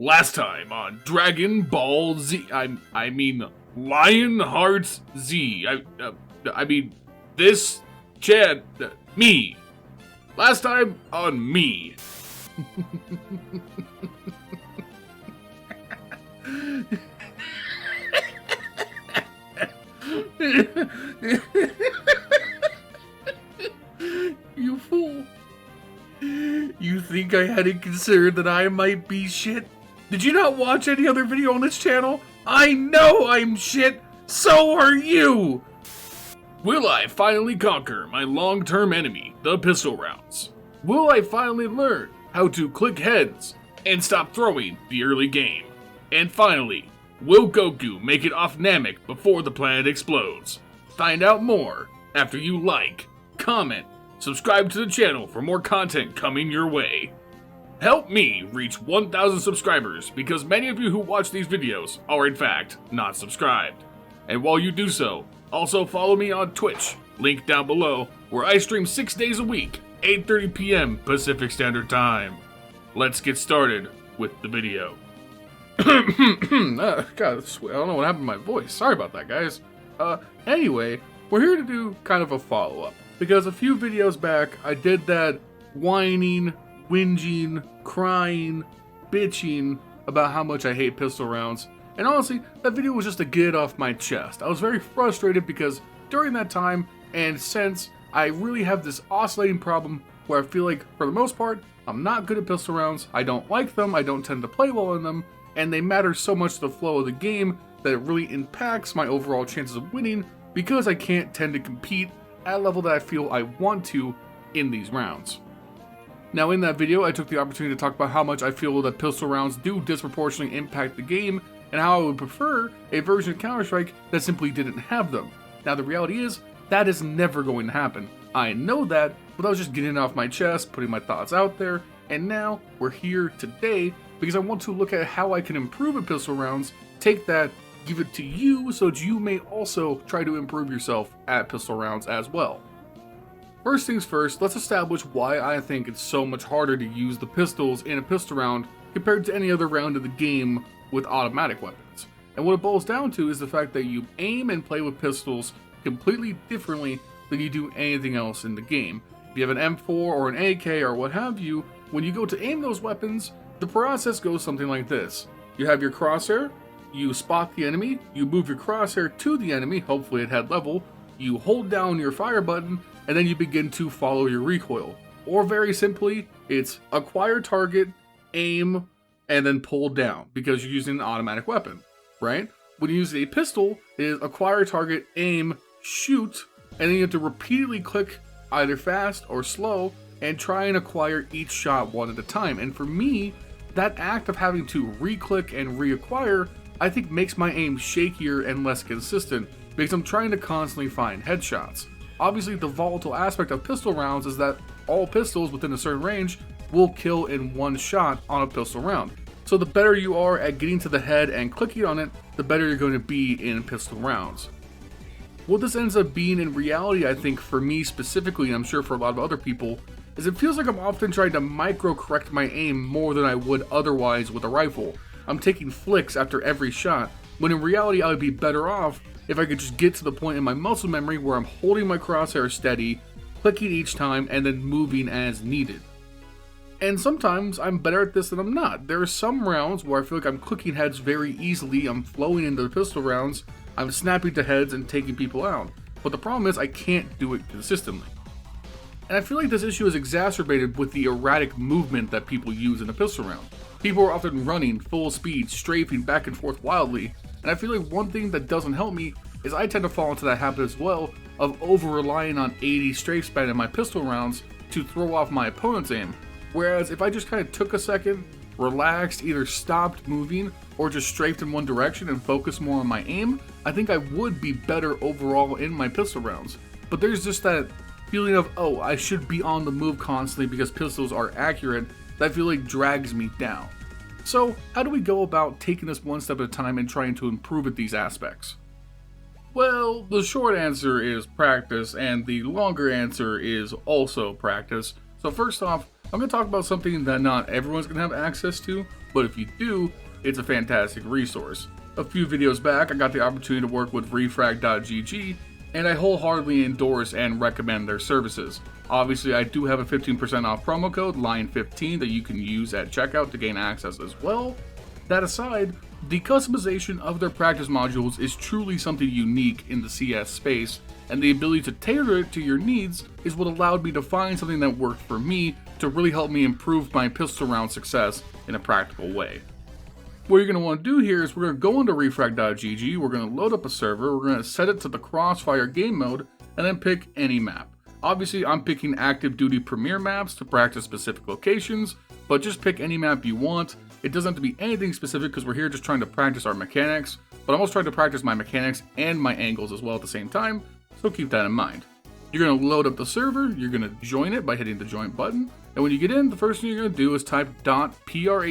Last time on Dragon Ball Z, I mean LionHeartZ Z. I mean this Chad, me. Last time on me. You fool. You think I hadn't considered that I might be shit? Did you not watch any other video on this channel? I know I'm shit! So are you! Will I finally conquer my long-term enemy, the pistol rounds? Will I finally learn how to click heads and stop throwing the early game? And finally, will Goku make it off Namek before the planet explodes? Find out more after you like, comment, subscribe to the channel for more content coming your way. Help me reach 1,000 subscribers because many of you who watch these videos are in fact not subscribed. And while you do so, also follow me on Twitch, link down below, where I stream 6 days a week, 8:30 p.m. Pacific Standard Time. Let's get started with the video. God, I don't know what happened to my voice. Sorry about that, guys. Anyway, we're here to do kind of a follow-up, because a few videos back, I did that whining, whinging, crying, bitching about how much I hate pistol rounds, and honestly, that video was just to get it off my chest. I was very frustrated because during that time, and since, I really have this oscillating problem where I feel like, for the most part, I'm not good at pistol rounds, I don't like them, I don't tend to play well in them, and they matter so much to the flow of the game that it really impacts my overall chances of winning because I can't tend to compete at a level that I feel I want to in these rounds. Now in that video, I took the opportunity to talk about how much I feel that pistol rounds do disproportionately impact the game, and how I would prefer a version of Counter-Strike that simply didn't have them. Now the reality is, that is never going to happen. I know that, but I was just getting it off my chest, putting my thoughts out there, and now we're here today because I want to look at how I can improve at pistol rounds, take that, give it to you so that you may also try to improve yourself at pistol rounds as well. First things first, let's establish why I think it's so much harder to use the pistols in a pistol round compared to any other round of the game with automatic weapons. And what it boils down to is the fact that you aim and play with pistols completely differently than you do anything else in the game. If you have an M4 or an AK or what have you, when you go to aim those weapons, the process goes something like this. You have your crosshair, you spot the enemy, you move your crosshair to the enemy, hopefully at head level, you hold down your fire button, and then you begin to follow your recoil. Or very simply, it's acquire target, aim, and then pull down, because you're using an automatic weapon, right? When you use a pistol, it is acquire target, aim, shoot, and then you have to repeatedly click either fast or slow, and try and acquire each shot one at a time. And for me, that act of having to re-click and reacquire, I think makes my aim shakier and less consistent, because I'm trying to constantly find headshots. Obviously, the volatile aspect of pistol rounds is that all pistols within a certain range will kill in one shot on a pistol round. So the better you are at getting to the head and clicking on it, the better you're going to be in pistol rounds. What this ends up being in reality, I think, for me specifically, and I'm sure for a lot of other people, is it feels like I'm often trying to micro-correct my aim more than I would otherwise with a rifle. I'm taking flicks after every shot, when in reality I would be better off if I could just get to the point in my muscle memory where I'm holding my crosshair steady, clicking each time, and then moving as needed. And sometimes I'm better at this than I'm not. There are some rounds where I feel like I'm clicking heads very easily, I'm flowing into the pistol rounds, I'm snapping to heads and taking people out. But the problem is I can't do it consistently. And I feel like this issue is exacerbated with the erratic movement that people use in a pistol round. People are often running full speed, strafing back and forth wildly, and I feel like one thing that doesn't help me is I tend to fall into that habit as well of over-relying on 80 strafe span in my pistol rounds to throw off my opponent's aim. Whereas if I just kind of took a second, relaxed, either stopped moving or just strafed in one direction and focused more on my aim, I think I would be better overall in my pistol rounds. But there's just that feeling of, oh, I should be on the move constantly because pistols are accurate, that I feel like drags me down. So how do we go about taking this one step at a time and trying to improve at these aspects? Well, the short answer is practice, and the longer answer is also practice. So first off, I'm going to talk about something that not everyone's going to have access to, but if you do, it's a fantastic resource. A few videos back, I got the opportunity to work with Refrag.gg, and I wholeheartedly endorse and recommend their services. Obviously, I do have a 15% off promo code, LION15, that you can use at checkout to gain access as well. That aside, the customization of their practice modules is truly something unique in the CS space, and the ability to tailor it to your needs is what allowed me to find something that worked for me to really help me improve my pistol round success in a practical way. What you're going to want to do here is we're going to go into refrag.gg, we're going to load up a server, we're going to set it to the Crossfire game mode, and then pick any map. Obviously, I'm picking active duty premier maps to practice specific locations, but just pick any map you want. It doesn't have to be anything specific because we're here just trying to practice our mechanics, but I'm also trying to practice my mechanics and my angles as well at the same time, so keep that in mind. You're going to load up the server, you're going to join it by hitting the join button, and when you get in, the first thing you're going to do is type .prac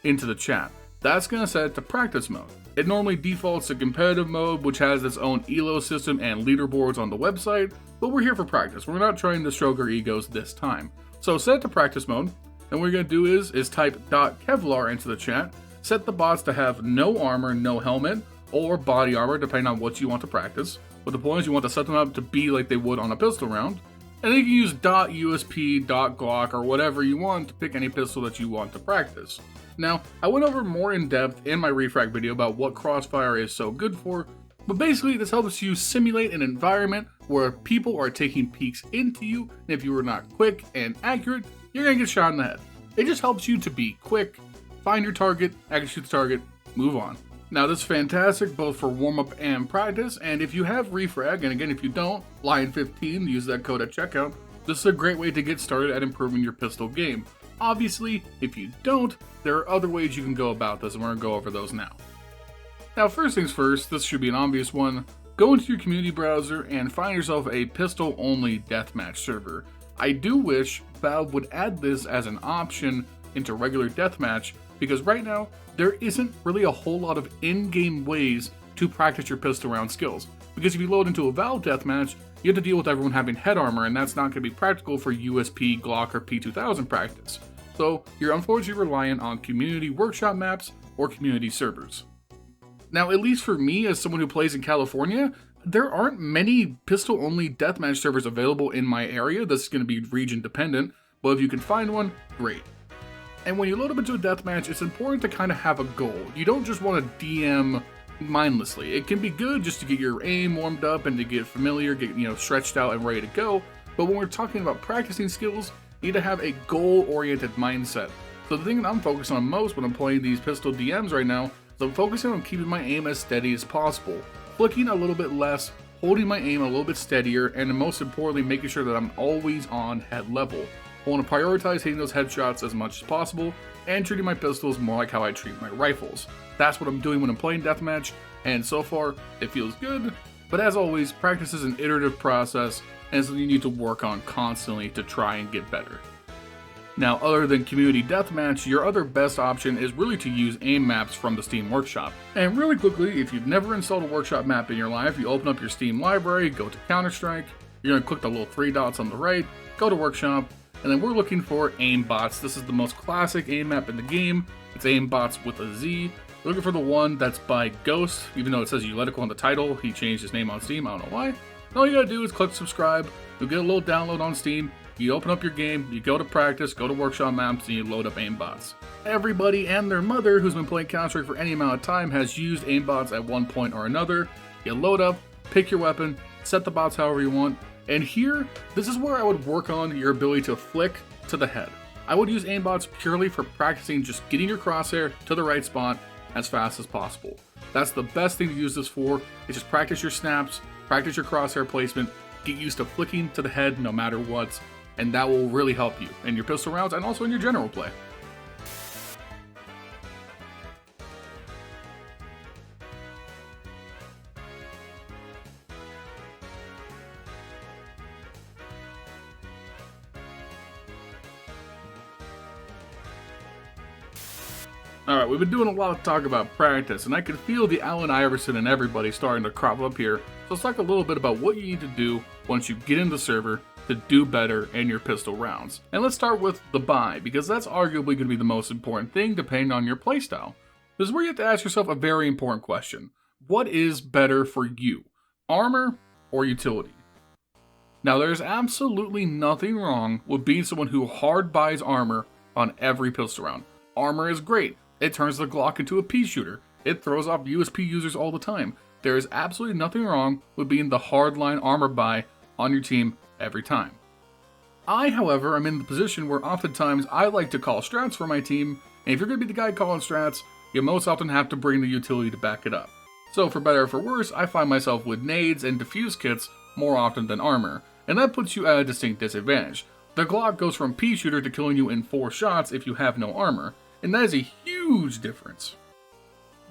into the chat. That's going to set it to practice mode. It normally defaults to competitive mode, which has its own elo system and leaderboards on the website, but we're here for practice. We're not trying to stroke our egos this time. So set it to practice mode, and what you're going to do is type .kevlar into the chat, set the bots to have no armor, no helmet, or body armor, depending on what you want to practice. But the point is you want to set them up to be like they would on a pistol round, and then you can use .usp, .glock, or whatever you want to pick any pistol that you want to practice. Now, I went over more in depth in my Refrag video about what Crossfire is so good for, but basically this helps you simulate an environment where people are taking peeks into you, and if you are not quick and accurate, you're going to get shot in the head. It just helps you to be quick, find your target, execute the target, move on. Now this is fantastic both for warm-up and practice, and if you have Refrag, and again if you don't, LION15, use that code at checkout, this is a great way to get started at improving your pistol game. Obviously, if you don't, there are other ways you can go about this, and we're going to go over those now. Now first things first, this should be an obvious one, go into your community browser and find yourself a pistol-only deathmatch server. I do wish Valve would add this as an option into regular deathmatch, because right now, there isn't really a whole lot of in-game ways to practice your pistol round skills. Because if you load into a Valve deathmatch, you have to deal with everyone having head armor, and that's not going to be practical for USP, Glock, or P2000 practice. So you're unfortunately reliant on community workshop maps or community servers. Now, at least for me, as someone who plays in California, there aren't many pistol-only deathmatch servers available in my area. This is going to be region dependent, but if you can find one, great. And when you load up into a deathmatch, it's important to kind of have a goal. You don't just want to DM mindlessly. It can be good just to get your aim warmed up and to get familiar, get stretched out and ready to go. But when we're talking about practicing skills, you need to have a goal-oriented mindset. So the thing that I'm focused on most when I'm playing these pistol DMs right now is I'm focusing on keeping my aim as steady as possible, flicking a little bit less, holding my aim a little bit steadier, and most importantly, making sure that I'm always on head level. I want to prioritize hitting those headshots as much as possible and treating my pistols more like how I treat my rifles. That's what I'm doing when I'm playing deathmatch, and so far, it feels good. But as always, practice is an iterative process, and something you need to work on constantly to try and get better. Now, other than community deathmatch, your other best option is really to use aim maps from the Steam Workshop. And really quickly, if you've never installed a workshop map in your life, you open up your Steam library, go to Counter-Strike, you're going to click the little 3 dots on the right, go to Workshop, and then we're looking for Aim Botz. This is the most classic aim map in the game. It's Aim Botz with a Z. We're looking for the one that's by Ghost, even though it says Uletical on the title. He changed his name on Steam, I don't know why. All you gotta do is click subscribe, you'll get a little download on Steam, you open up your game, you go to practice, go to Workshop Maps, and you load up Aim Botz. Everybody and their mother who's been playing Counter-Strike for any amount of time has used Aim Botz at one point or another. You load up, pick your weapon, set the bots however you want, and here, this is where I would work on your ability to flick to the head. I would use Aim Botz purely for practicing just getting your crosshair to the right spot as fast as possible. That's the best thing to use this for, is just practice your snaps, practice your crosshair placement, get used to flicking to the head no matter what, and that will really help you in your pistol rounds and also in your general play. Alright, we've been doing a lot of talk about practice, and I can feel the Allen Iverson and everybody starting to crop up here, so let's talk a little bit about what you need to do once you get in the server to do better in your pistol rounds. And let's start with the buy, because that's arguably going to be the most important thing depending on your playstyle. This is where you have to ask yourself a very important question. What is better for you, armor or utility? Now, there's absolutely nothing wrong with being someone who hard buys armor on every pistol round. Armor is great. It turns the Glock into a pea shooter. It throws off USP users all the time. There is absolutely nothing wrong with being the hardline armor buy on your team every time. I, however, am in the position where oftentimes I like to call strats for my team, and if you're going to be the guy calling strats, you most often have to bring the utility to back it up. So for better or for worse, I find myself with nades and defuse kits more often than armor, and that puts you at a distinct disadvantage. The Glock goes from pea shooter to killing you in 4 shots if you have no armor, and that is a huge difference.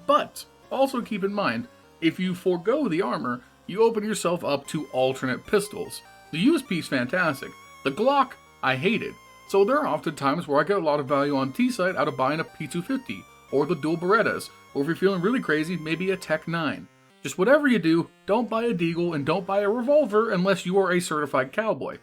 But also keep in mind, if you forego the armor, you open yourself up to alternate pistols. The USP is fantastic. The Glock, I hate it. So there are often times where I get a lot of value on T-site out of buying a P250, or the dual Berettas, or if you're feeling really crazy, maybe a Tech 9. Just whatever you do, don't buy a deagle and don't buy a revolver unless you are a certified cowboy.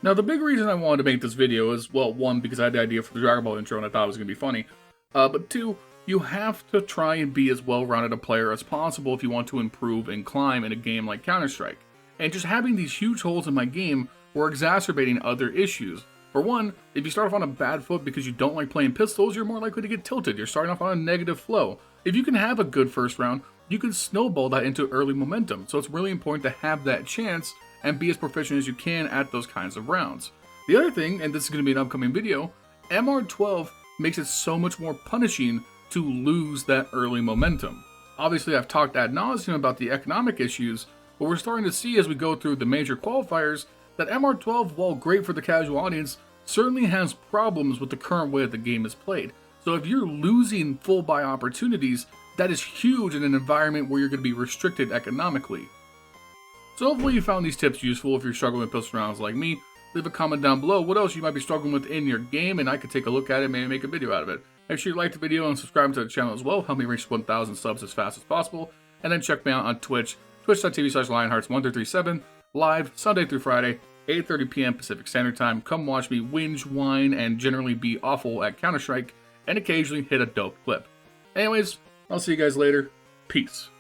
Now the big reason I wanted to make this video is, well, 1, because I had the idea for the Dragon Ball intro and I thought it was going to be funny, but 2, you have to try and be as well-rounded a player as possible if you want to improve and climb in a game like Counter-Strike. And just having these huge holes in my game were exacerbating other issues. For 1, if you start off on a bad foot because you don't like playing pistols, you're more likely to get tilted. You're starting off on a negative flow. If you can have a good first round, you can snowball that into early momentum. So it's really important to have that chance and be as proficient as you can at those kinds of rounds. The other thing, and this is going to be an upcoming video, MR12 makes it so much more punishing to lose that early momentum. Obviously, I've talked ad nauseum about the economic issues, but we're starting to see as we go through the major qualifiers that MR12, while great for the casual audience, certainly has problems with the current way that the game is played. So if you're losing full buy opportunities, that is huge in an environment where you're going to be restricted economically. So hopefully you found these tips useful if you're struggling with pistol rounds like me. Leave a comment down below what else you might be struggling with in your game, and I could take a look at it and maybe make a video out of it. Make sure you like the video and subscribe to the channel as well. Help me reach 1,000 subs as fast as possible. And then check me out on Twitch, twitch.tv/LionHeartZ1337, live Sunday through Friday, 8:30 p.m. Pacific Standard Time. Come watch me whinge, whine, and generally be awful at Counter-Strike, and occasionally hit a dope clip. Anyways, I'll see you guys later. Peace.